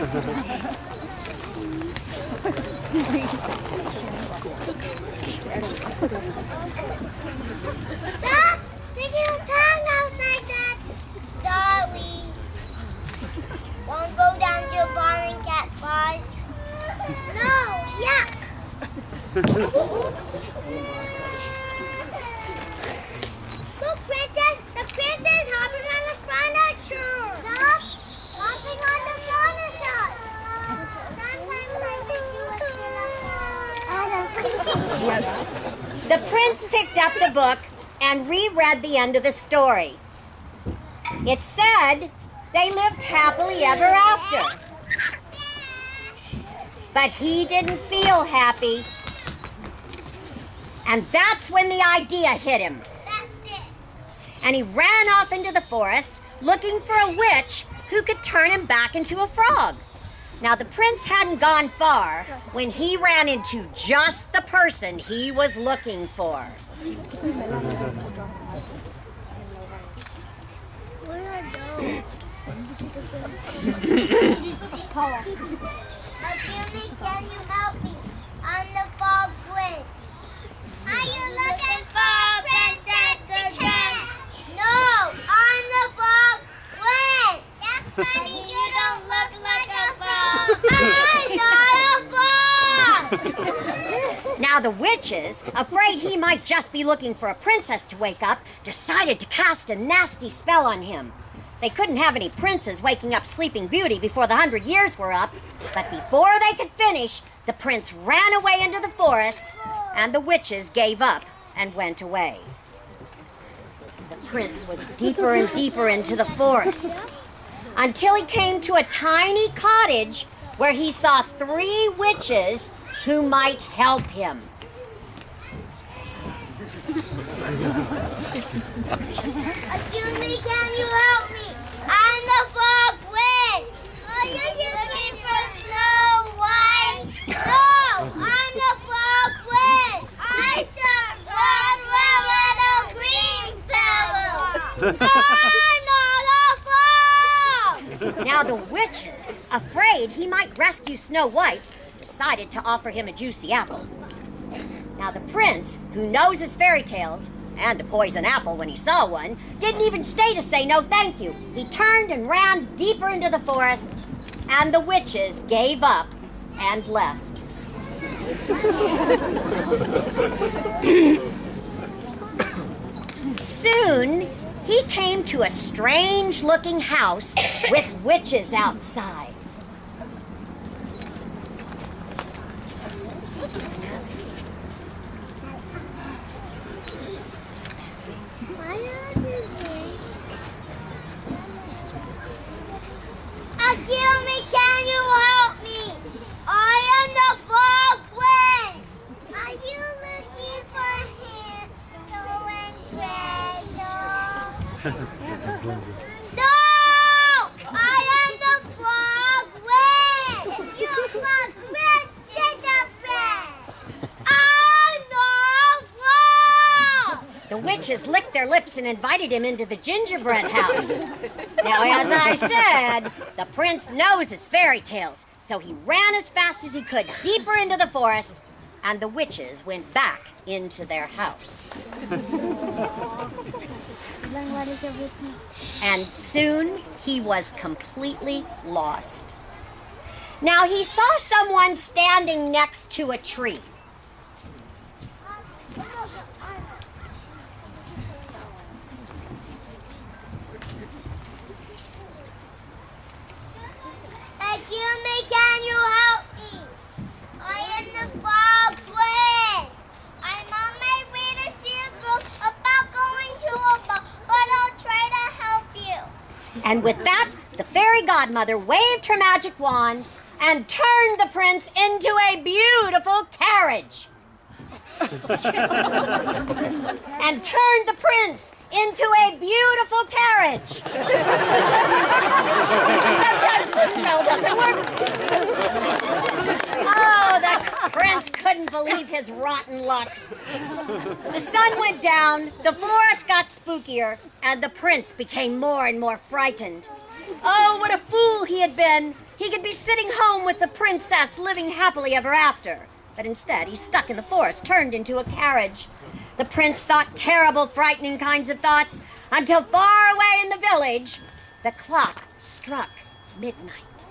Stop! Sticking your tongue out like that. Sorry. Won't go down to a bar and get bars. No, yuck. Look, Princess! The princess hopping on the furniture! Stop! Hopping on the furniture! Sometimes The prince picked up the book and reread the end of the story. It said they lived happily ever after. But he didn't feel happy. And that's when the idea hit him. And he ran off into the forest looking for a witch who could turn him back into a frog. Now, the prince hadn't gone far when he ran into just the person he was looking for. Can you help me? I'm the frog prince. Are you looking for Princess again? No, I'm the frog prince. That's funny, you don't look like a frog. I'm not a frog. Now the witches, afraid he might just be looking for a princess to wake up, decided to cast a nasty spell on him. They couldn't have any princes waking up Sleeping Beauty before the 100 years were up, but before they could finish, the prince ran away into the forest, and the witches gave up and went away. The prince was deeper and deeper into the forest, until he came to a tiny cottage where he saw 3 witches who might help him. Excuse me, can you help me? I'm the frog prince. Are you looking for Snow White? No, I'm the frog prince. I saw a little green fellow. I'm not a frog. Now the witches, afraid he might rescue Snow White, decided to offer him a juicy apple. Now the prince, who knows his fairy tales, and a poison apple when he saw one, didn't even stay to say no thank you. He turned and ran deeper into the forest, and the witches gave up and left. Soon, he came to a strange-looking house with witches outside. Kill me, can you help me? I am the frog prince. Are you looking for Hansel and Gretel? No! I am the frog prince. You frog prince, gingerbread. I'm not a frog. The witches licked their lips and invited him into the gingerbread house. Now, as I said, the prince knows his fairy tales, so he ran as fast as he could deeper into the forest, and the witches went back into their house. And soon he was completely lost. Now, he saw someone standing next to a tree. Excuse me, can you help me? I am the frog prince. I'm on my way to see a book about going to a ball, but I'll try to help you. And with that, the fairy godmother waved her magic wand and turned the prince into a beautiful carriage. And turned the prince into a beautiful carriage. Sometimes the spell doesn't work. Oh, the prince couldn't believe his rotten luck. The sun went down, the forest got spookier, and the prince became more and more frightened. Oh, what a fool he had been. He could be sitting home with the princess, living happily ever after. But instead, he's stuck in the forest, turned into a carriage. The prince thought terrible, frightening kinds of thoughts until far away in the village, the clock struck midnight.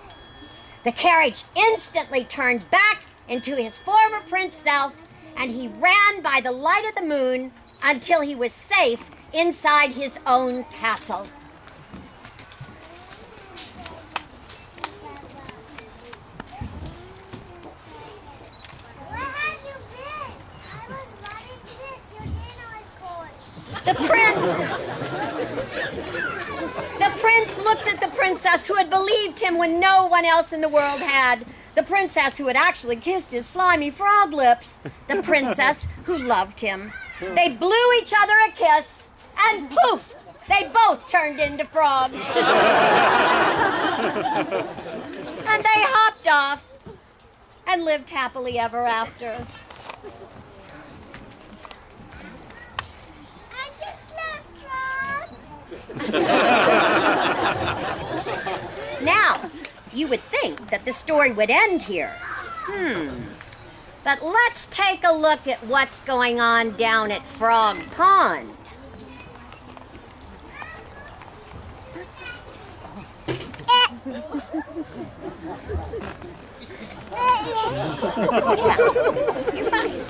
The carriage instantly turned back into his former prince self, and he ran by the light of the moon until he was safe inside his own castle. Where have you been? I was running since your dinner was cold. The prince looked at the princess who had believed him when no one else in the world had. The princess who had actually kissed his slimy frog lips. The princess who loved him. They blew each other a kiss, and poof, they both turned into frogs. And they hopped off and lived happily ever after. I just love frogs. Now, you would think that the story would end here. But let's take a look at what's going on down at Frog Pond. You're fine.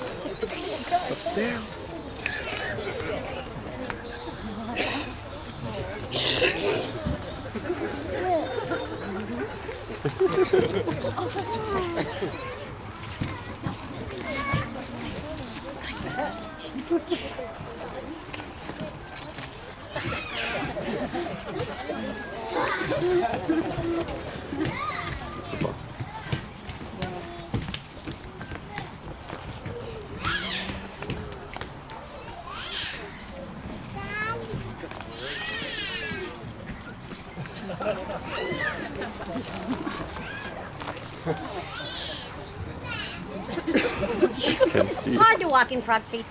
It's hard to walk in frog feet.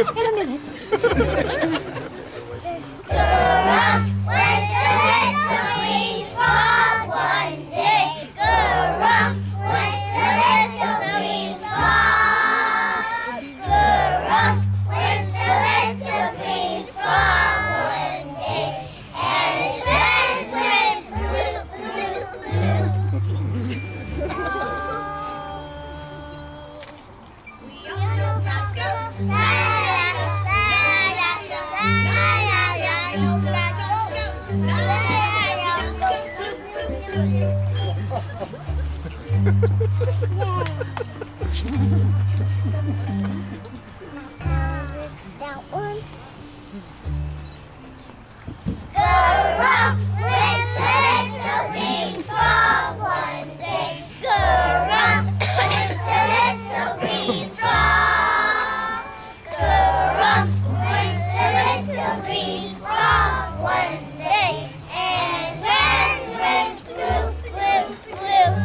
In a minute. Scurrums with the little green frog one day. Scurrums with the little green frog. Scurrums with the little green frog one day. And his friends went blue, blue, blue. We all know frogs go la la la la la la la la. We all know frogs go la la la la that one. Scurrums with the little green frog one day. Scurrums with the little green frog. Scurrums with the little green frog one day. And his friends went blue, blue, blue.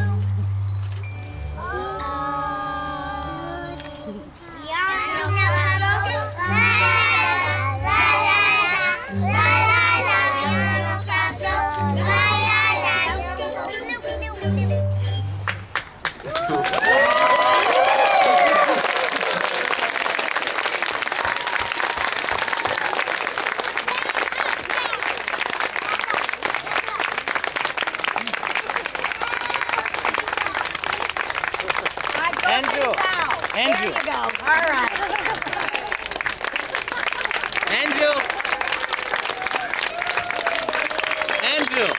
Andrew. There you go. All right. Andrew. Andrew.